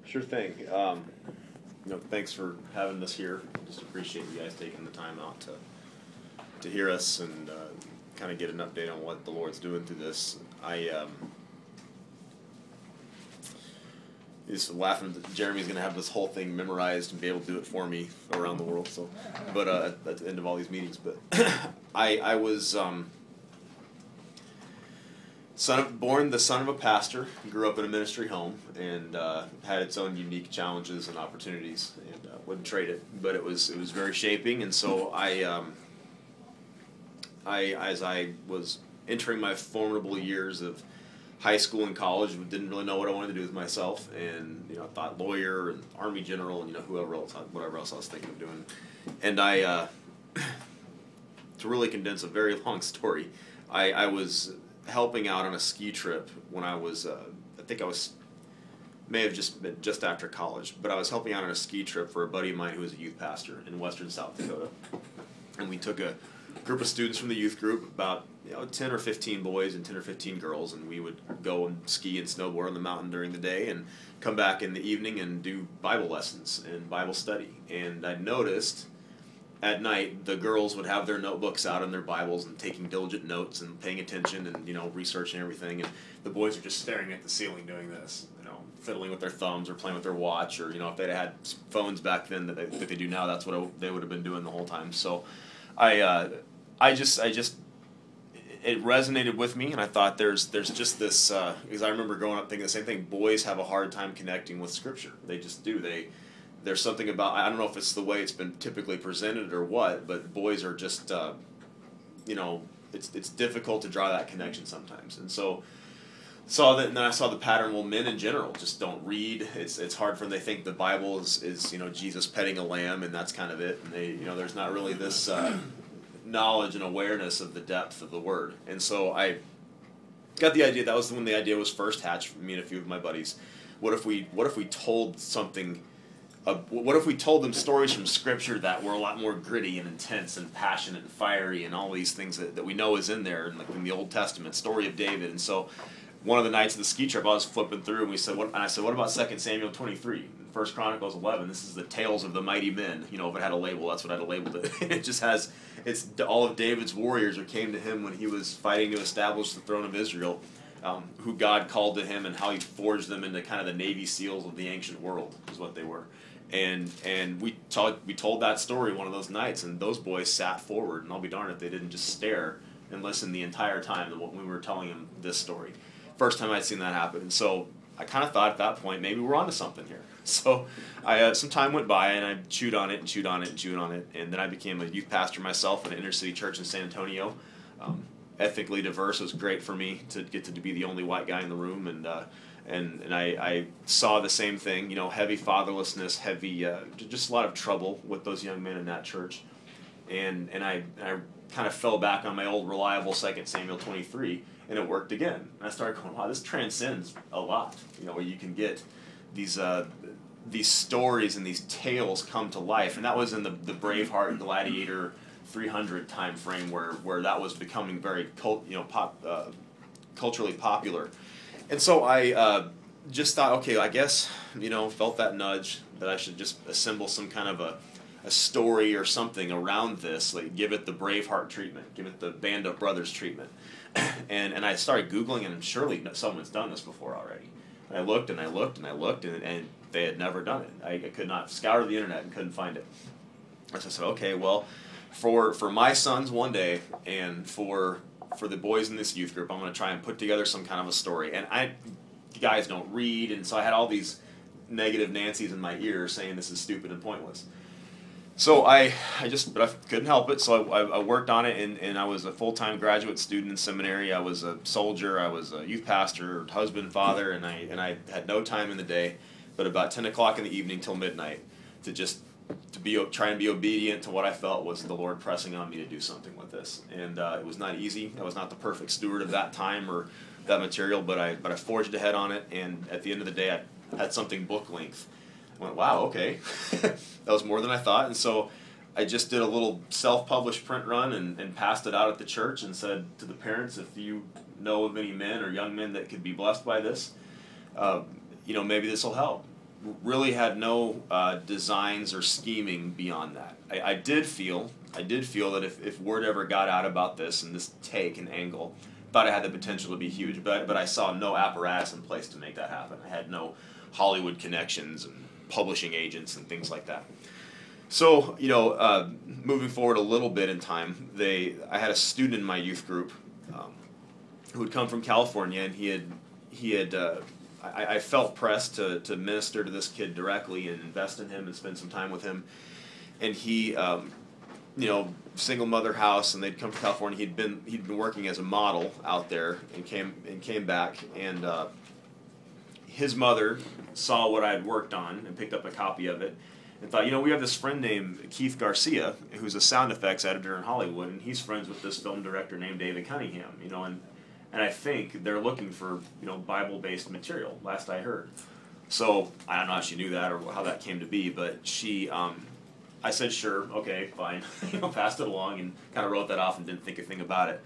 Sure thing. Thanks for having us here. Just appreciate you guys taking the time out to hear us and kind of get an update on what the Lord's doing through this. I just laughing that Jeremy's going to have this whole thing memorized and be able to do it for me around the world. So, but at the end of all these meetings, but I was born the son of a pastor, grew up in a ministry home, and had its own unique challenges and opportunities, and wouldn't trade it. But it was very shaping, and so as I was entering my formidable years of high school and college, didn't really know what I wanted to do with myself, and I thought lawyer and army general and whatever else I was thinking of doing, and I to really condense a very long story, I was helping out on a ski trip when I was I think I was may have just been just after college, but I was helping out on a ski trip for a buddy of mine who was a youth pastor in western South Dakota, and we took a group of students from the youth group, about 10 or 15 boys and 10 or 15 girls, and we would go and ski and snowboard on the mountain during the day and come back in the evening and do Bible lessons and Bible study. And I noticed at night the girls would have their notebooks out and their Bibles and taking diligent notes and paying attention and researching everything, and the boys are just staring at the ceiling doing this, fiddling with their thumbs or playing with their watch, or if they'd had phones back then that they do now, that's what they would have been doing the whole time. So I just it resonated with me, and I thought there's just this because I remember growing up thinking the same thing. Boys have a hard time connecting with Scripture. They just do. There's something about, I don't know if it's the way it's been typically presented or what, but boys are just it's difficult to draw that connection sometimes. And so saw that, and then I saw the pattern. Well, men in general just don't read. It's hard for them. They think the Bible is Jesus petting a lamb, and that's kind of it. And they there's not really this knowledge and awareness of the depth of the Word. And so I got the idea. That was when the idea was first hatched for me and a few of my buddies. What if we told something? What if we told them stories from Scripture that were a lot more gritty and intense and passionate and fiery and all these things that we know is in there, in the Old Testament, story of David. And so one of the nights of the ski trip, I was flipping through, and I said, what about 2 Samuel 23, 1 Chronicles 11? This is the tales of the mighty men. If it had a label, that's what I'd have labeled it. It just has, it's all of David's warriors who came to him when he was fighting to establish the throne of Israel, who God called to him, and how he forged them into kind of the Navy SEALs of the ancient world, is what they were. And we told that story one of those nights, and those boys sat forward, and I'll be darned if they didn't just stare and listen the entire time that we were telling them this story. First time I'd seen that happen. And so I kind of thought at that point, maybe we're onto something here. So some time went by, and I chewed on it and chewed on it and chewed on it, and then I became a youth pastor myself in an inner city church in San Antonio. Ethnically diverse. It was great for me to get to be the only white guy in the room, and I saw the same thing, heavy fatherlessness, heavy, just a lot of trouble with those young men in that church. And I kind of fell back on my old reliable 2 Samuel 23, and it worked again. And I started going, wow, this transcends a lot, where you can get these stories and these tales come to life. And that was in the Braveheart Gladiator 300 time frame where that was becoming very culturally popular. And so I just thought, okay, I guess, felt that nudge that I should just assemble some kind of a story or something around this, like give it the Braveheart treatment, give it the Band of Brothers treatment. And I started Googling, and surely someone's done this before already. And I looked and I looked and I looked, and they had never done it. I could not scour the internet and couldn't find it. So I said, okay, well, for my sons one day, and for the boys in this youth group, I'm going to try and put together some kind of a story. And you guys don't read, and so I had all these negative Nancys in my ear saying this is stupid and pointless. So but I couldn't help it, so I worked on it, and I was a full-time graduate student in seminary. I was a soldier, I was a youth pastor, husband, father, and I had no time in the day, but about 10 o'clock in the evening till midnight to try and be obedient to what I felt was the Lord pressing on me to do something with this. And it was not easy. I was not the perfect steward of that time or that material, but I forged ahead on it, and at the end of the day, I had something book length. I went, wow, okay. That was more than I thought. And so I just did a little self-published print run and passed it out at the church and said to the parents, if you know of any men or young men that could be blessed by this, maybe this will help. really had no designs or scheming beyond that. I did feel that if word ever got out about this and this take and angle, thought it had the potential to be huge. But I saw no apparatus in place to make that happen. I had no Hollywood connections and publishing agents and things like that. So, moving forward a little bit in time, I had a student in my youth group who had come from California, and I felt pressed to minister to this kid directly and invest in him and spend some time with him. And he, single mother house, and they'd come from California. He'd been working as a model out there and came back, and his mother saw what I had worked on and picked up a copy of it and thought, we have this friend named Keith Garcia who's a sound effects editor in Hollywood, and he's friends with this film director named David Cunningham, and I think they're looking for, Bible-based material, last I heard. So I don't know how she knew that or how that came to be, but I said, sure, okay, fine, passed it along and kind of wrote that off and didn't think a thing about it.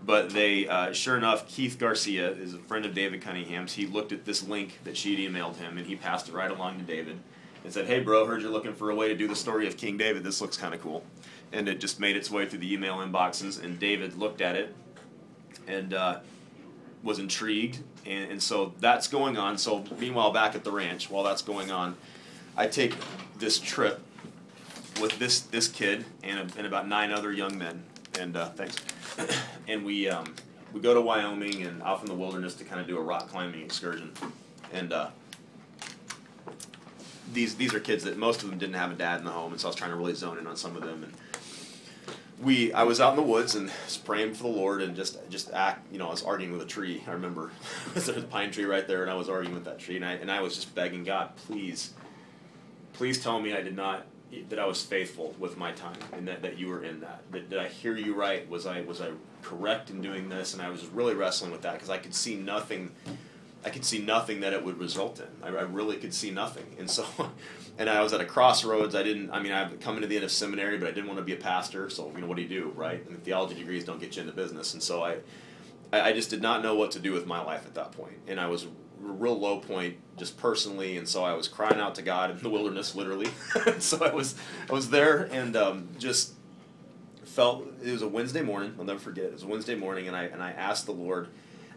But they, sure enough, Keith Garcia is a friend of David Cunningham's. He looked at this link that she'd emailed him, and he passed it right along to David and said, hey, bro, heard you're looking for a way to do the story of King David. This looks kind of cool. And it just made its way through the email inboxes, and David looked at it and was intrigued. And so that's going on. So meanwhile, back at the ranch, while that's going on, I take this trip with this kid and about 9 other young men. And thanks. And we go to Wyoming and off in the wilderness to kind of do a rock climbing excursion. And these are kids that most of them didn't have a dad in the home, and so I was trying to really zone in on some of them. And I was out in the woods and was praying for the Lord and just I was arguing with a tree. I remember there's a pine tree right there, and I was arguing with that tree, and I was just begging God, please tell me that I was faithful with my time, and that you were in that. Did I hear you right? Was I correct in doing this? And I was really wrestling with that because I could see nothing. I could see nothing that it would result in. I really could see nothing. And so, and I was at a crossroads. I've come into the end of seminary, but I didn't want to be a pastor. So, what do you do, right? And theology degrees don't get you into business. And so I just did not know what to do with my life at that point. And I was a real low point just personally. And so I was crying out to God in the wilderness, literally. So I was there and just felt, it was a Wednesday morning. I'll never forget. It was a Wednesday morning, and I asked the Lord.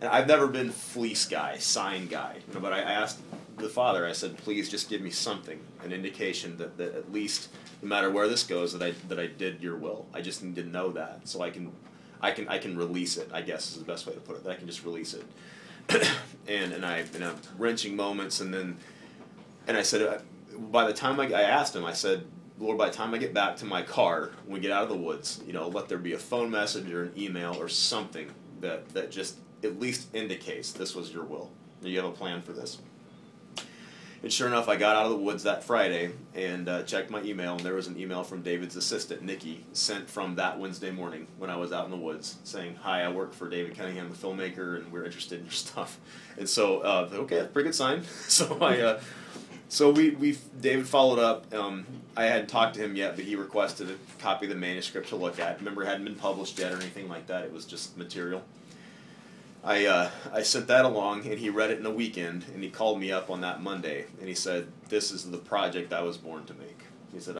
And I've never been fleece guy, sign guy, but I asked the Father, I said, please just give me something, an indication that at least, no matter where this goes, that I did your will. I just need to know that, so I can release it, I guess is the best way to put it, that I can just release it. and I wrenching moments, and I said, by the time I asked him, I said, Lord, by the time I get back to my car, when we get out of the woods, let there be a phone message or an email or something that just at least indicates this was your will. You have a plan for this. And sure enough, I got out of the woods that Friday and checked my email, and there was an email from David's assistant, Nikki, sent from that Wednesday morning when I was out in the woods, saying, hi, I work for David Cunningham, the filmmaker, and we're interested in your stuff. And so, okay, that's a pretty good sign. So David followed up. I hadn't talked to him yet, but he requested a copy of the manuscript to look at. Remember, it hadn't been published yet or anything like that. It was just material. I sent that along, and he read it in a weekend, and he called me up on that Monday, and he said, this is the project I was born to make. He said,